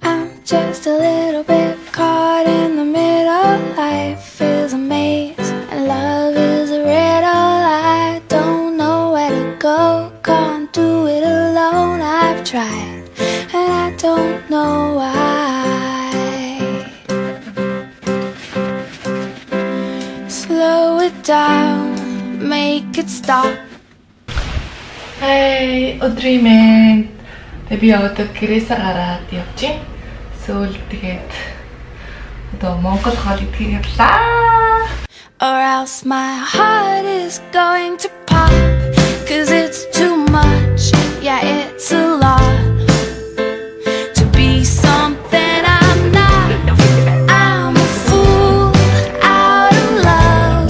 I'm just a little bit caught in the middle. Life is a maze and love is a riddle. I don't know where to go, can't do it alone. I've tried and I don't know why. Slow it down, make it stop. Hey, өдрийн би одоо гэрээсээ гараад явчих. Сүүл тэгээд одоо Монгол хоол идэхийг явлаа. Or else my heart is going to pop. Cause it's too much, yeah it's a lot to be something I'm not. I'm a fool out of love.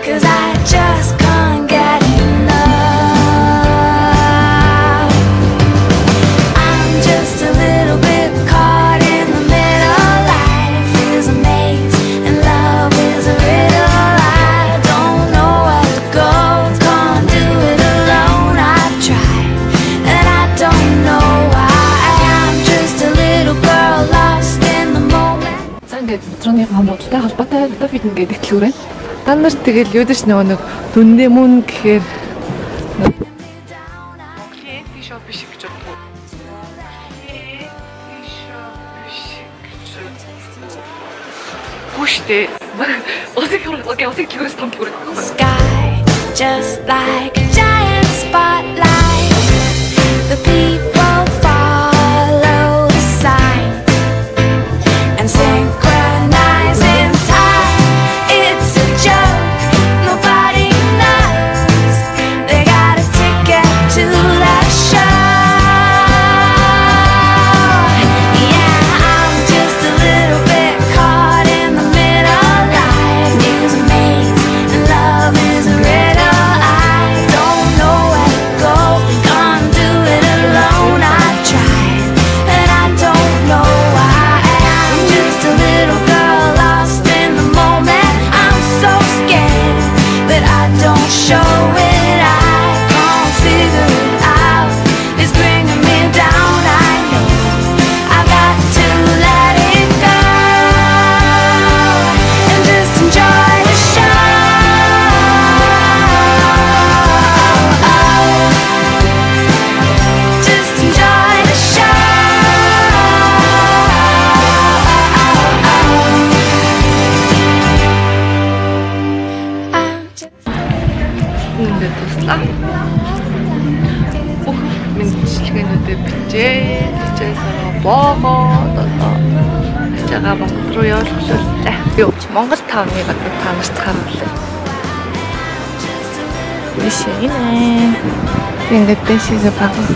Cause I just can't get enough. I'm just a little bit caught in the middle. Life is a maze and love is a riddle. I don't know where to go, can't do it alone. I've tried and I don't know why. I'm just a little girl lost in the moment. Ингээд дотроныхоо Монголтай холбоотой фитнес гэдэг дэлгүүр байна. Та нар тэгэл юу дэш нэг дүндээ мөн гэхээр Монголын фишоп биш гэж боддог. Пуштэй. Осыг дэлгүүрээс том дэлгүүр. Sky just like a giant spotlight. The people follow the signs and synchronize in time. It's a joke, nobody knows. They got a ticket to that show. Yeah, I'm just a little bit caught in the middle. Life is a maze and love is a riddle. I don't know where to go, can't do it alone. I've tried and I don't know why. I'm just a little girl lost in the moment. I'm so scared, but I don't show it. I can't figure it out. It's bringing me down. I know I've got to let it go and just enjoy the show. Just enjoy the show. I'm just Ингээд туслаа. Мэдчилгээнүүдээ бичээсээ боогоод одоо жагаа Монгол руу явуулах шилжлээ. Би Монгол тавныг одоо та нарт харуулъя. Биш ээ. Ингээд дэшээ багс.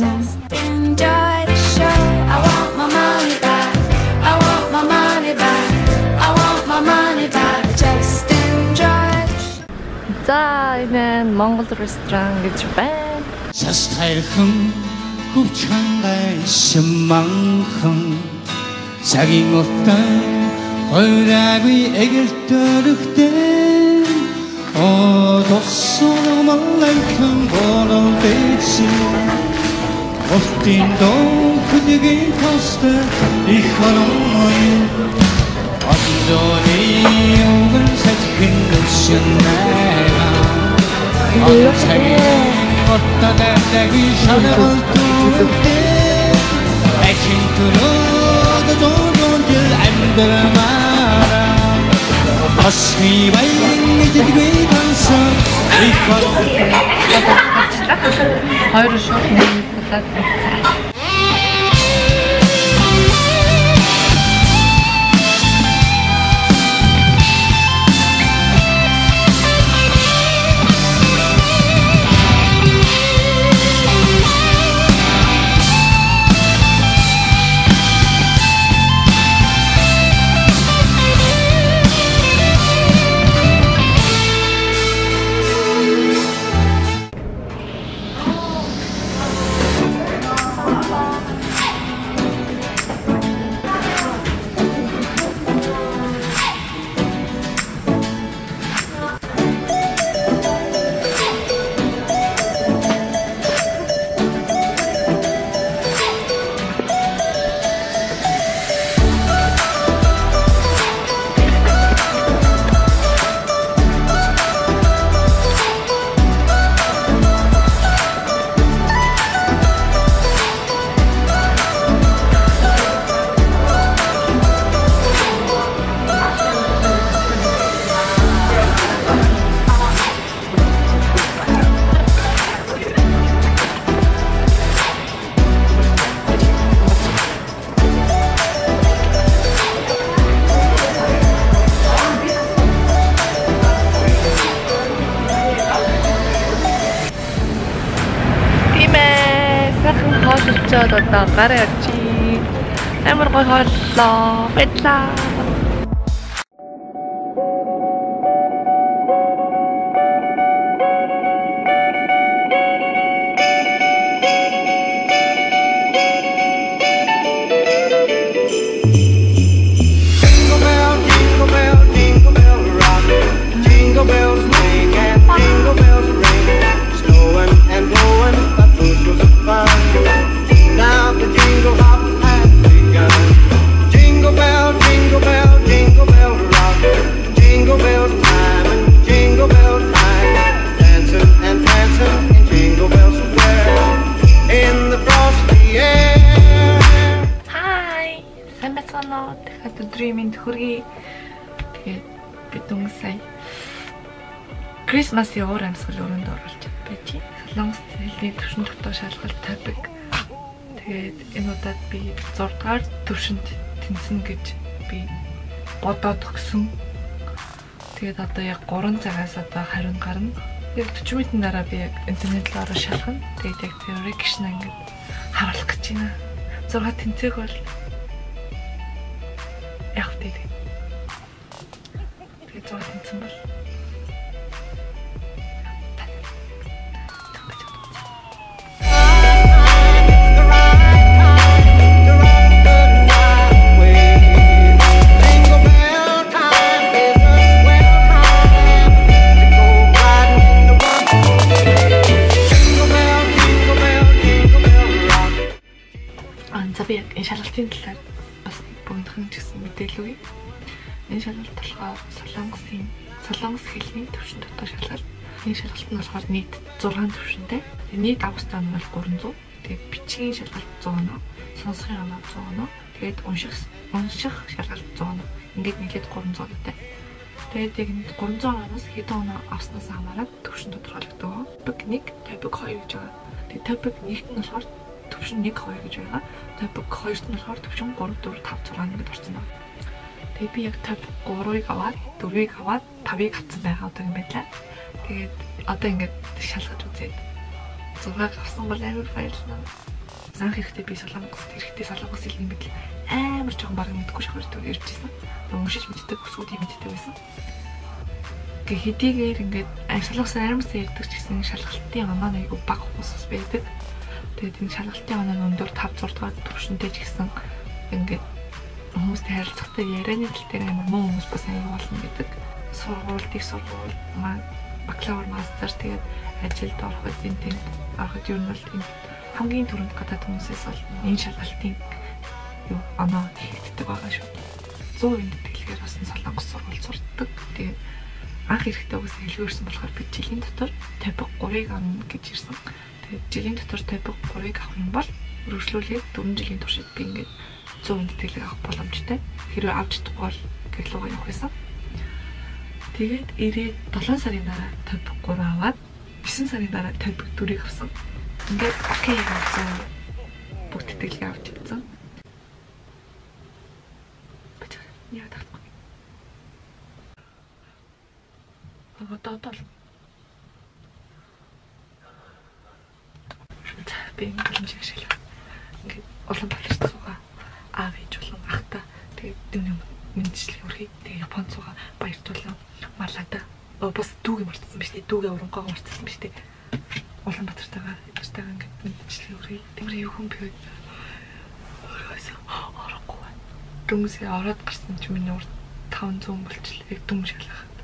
Just enjoy the show. I want my money back. I want my money back. I want my money back. Just enjoy the show. За энэ Монгол ресторан гэж байна. Састайрхан хөвчхангай шиманхан цагийн утаа хоёраагүй эгэртөрөхтэй одосон малайхан болон дэси Остин доо хүлэгийн тостер их харамой Андони огын сэтхэн нүшнаа Антагийн ортадаги шаналтуутэй Эчин түрөөд дөрөндөл амдрамаа Асми баян мэддэггүй тансан их Хоёр шот нэг цаа. одоо гараа явчих. Амар гоё хооллоо. Баярлаа. Өдрийн төхөргий. Тэгээд бид сая Christmas-ийн уур амьсгал өрөөнд оруулж байж. Солонгос хэлний төвшин дотоо шалгалт топик. Тэгээд энэ удаад би 6 дугаар төвшөнд тэнцэнэ гэж би бодоод өгсөн. Тэгээд одоо яг 3 цагаас одоо хариун гарна. Яг 40 минутын дараа би яг интернетлээ ороо шалгана. Тэгээд яг теори гişнэ ингээд харуулах гэж байна. 6 тэнцээг бол яг тэгээд 6 тэнцэн бол энэ шалгалтын талаар бас бүгдхэн ч гэсэн мэдээлэл өгье. Энэ шалгалт болохоор солонгос хэлний төвшин дотоо шалгалт. Энэ шалгалт нь болохоор нийт 6 төвшинтэй. Нийт августаа нь бол 300. Тэгээд бичгийн шалгалт 100 оноо, сонсохын оноо 100 оноо, тэгээд унших шалгалт 100 оноо. Ингээд нийлээд 300 оноотой. Тэгээд яг энэ 300 оноос хэдэн оноо авснаас хамаарат төвшин тодорхойлогддог. Топик 1, топик 2 гэж байгаа. Тэгээд топик 1 нь болохоор төвшин 1, 2 гэж байгаа. Топик 2-т нь болохоор төвшин 3, 4, 5, 6 ингээд орсон байна. Тэгээ би яг топик 3-ыг аваад, 4-ыг аваад, 5-ыг авсан байгаа одоо юм байна. Тэгээд одоо ингээд шалгаж үзээд 6-ыг авсан бол амар баярлалаа. Анх ирэхдээ би солонгос хэлний мэдл амар жоохон баг мэдгүй шахардаг ирж ирсэн. Уншиж мэддэг, өсгүүдийг мэддэг байсан. Гэхдээ хэдийгээр ингээд солонгос аримс ярьдаг ч гэсэн шалгалтын оноо айгүй бага хүмүүс байдаг. Тэгээд энэ шалгалтын оноо өндөр 5, 6 дугаар төвшөнтэй ч гэсэн ингээд хүмүүстэй харилцахтай ярианы тал дээр амар муу хүмүүс бас аяг болно гэдэг. Сургууль, бакалавр, мастер тэгээд ажилд ороход энэ ороход юу нь бол энэ хамгийн түрүүнд гадаад хүмүүсээс бол энэ шалгалтын оноо хийгддэг байгаа шүү. 100% тэтгэлгээр бас солонгос сургууль сурдаг. Тэгээд анх ирэхдээ угсаа хэлгээрсэн болохоор би жилийн дотор топик 3-ыг авна гэж ирсэн. Тэгээд жилийн дотор топик 3-ыг авах юм бол өргөжлүүлээд 4 жилийн туршид би ингээд 100% тэтгэлэг авах боломжтой. Хэрвээ авч чадахгүй бол гэрлүүгээ явах байсан. Тэгээд ирээд 7 сарын дараа топик 3 аваад 9 сарын дараа топик 4-ыг авсан. Ингээд окей гэсэн бүх тэтгэлэг авч чадсан. Яа таахгүй. Одоо би ингээд шиг шилээ. Ингээд Улаанбаатарт суугаа аав ээж болон ахта тэгээд юм мэдчлэг өрхий тэгээд Японд суугаа баяртуулан малада бас дүүгээ мартсан биш үү? Дүүгээ урангоо мартсан биш үү? Улаанбаатартайгаа ингээд мэдчлэг өрхий тэр юу хүн би өөрөөсөө орохгүй байна. Дүнсээ ороод гарсан чи миний урд 500 болчихлоо. Яг дүн шалгахад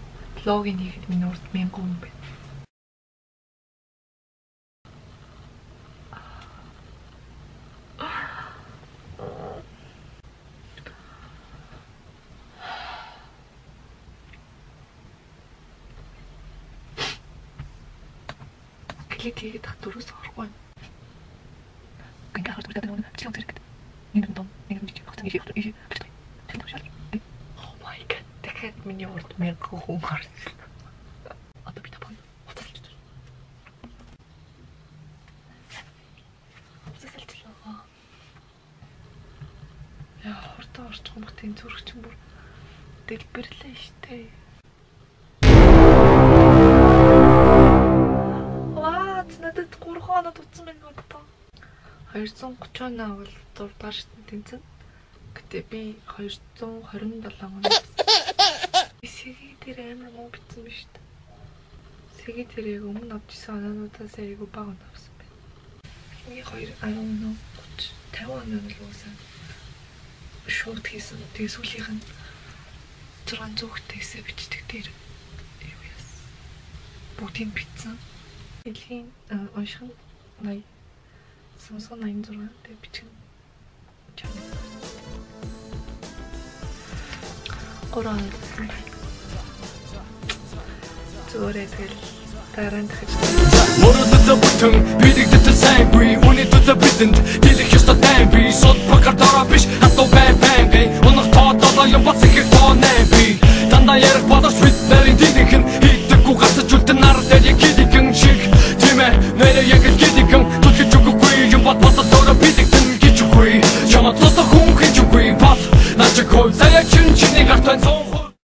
логин хийхэд миний урд 1000 хүн байна. Клик хийгээд тах дөрөс орохгүй. Ингээ хараад үрдээд нэг члэн зэрэг. Нэг нэг хот нэг их их. Oh my god. Дахиад миний урд 1000 хүн гарсан. Одоо би тапан. Утасалж. Яа, хурдан орчих юм бот энэ зүрх чинь бүр дэлбэрлээ штэ. Надад 3 хоног утсан байна гэдэг. 238 бол 6 дахь шатны тэнцэн. Гэтэ би 227 оноос Сэги дээр амар муу битсэн биш үү? Сэги дээр яг өмнө авчихсан оноонуудаас айгүй бага авсан байна. Миний 2 оноо 50 оноо л уусан. Шууд хийсэн. Тэгээ сүүлийнх нь 600 хэсэг бичдэг дээр юу яасан. Бүгдийг битсэн. Элийн унших нь 80 Samsung 86 дээр бичих. Гурван зүгээр тэгэл дараа нь дахиж Мөрөдөд бүтэн бидэгдэт сайн би үнэтэд бидэнд дэлэх ёстой тайм би сод прокартора биш хатуу байн унах тоодоо юм бац их тонэ би дандаа ярих бодож бид нарийн дийнхэн хийдэггүй гацж үлдэн нар дээр яг хийдэгэн шиг тийм ээ нэрээ яг хийдэгэн түлхэж үгүй юм бат бодож өөрөө бидэгдэн гэж үгүй чамд тосох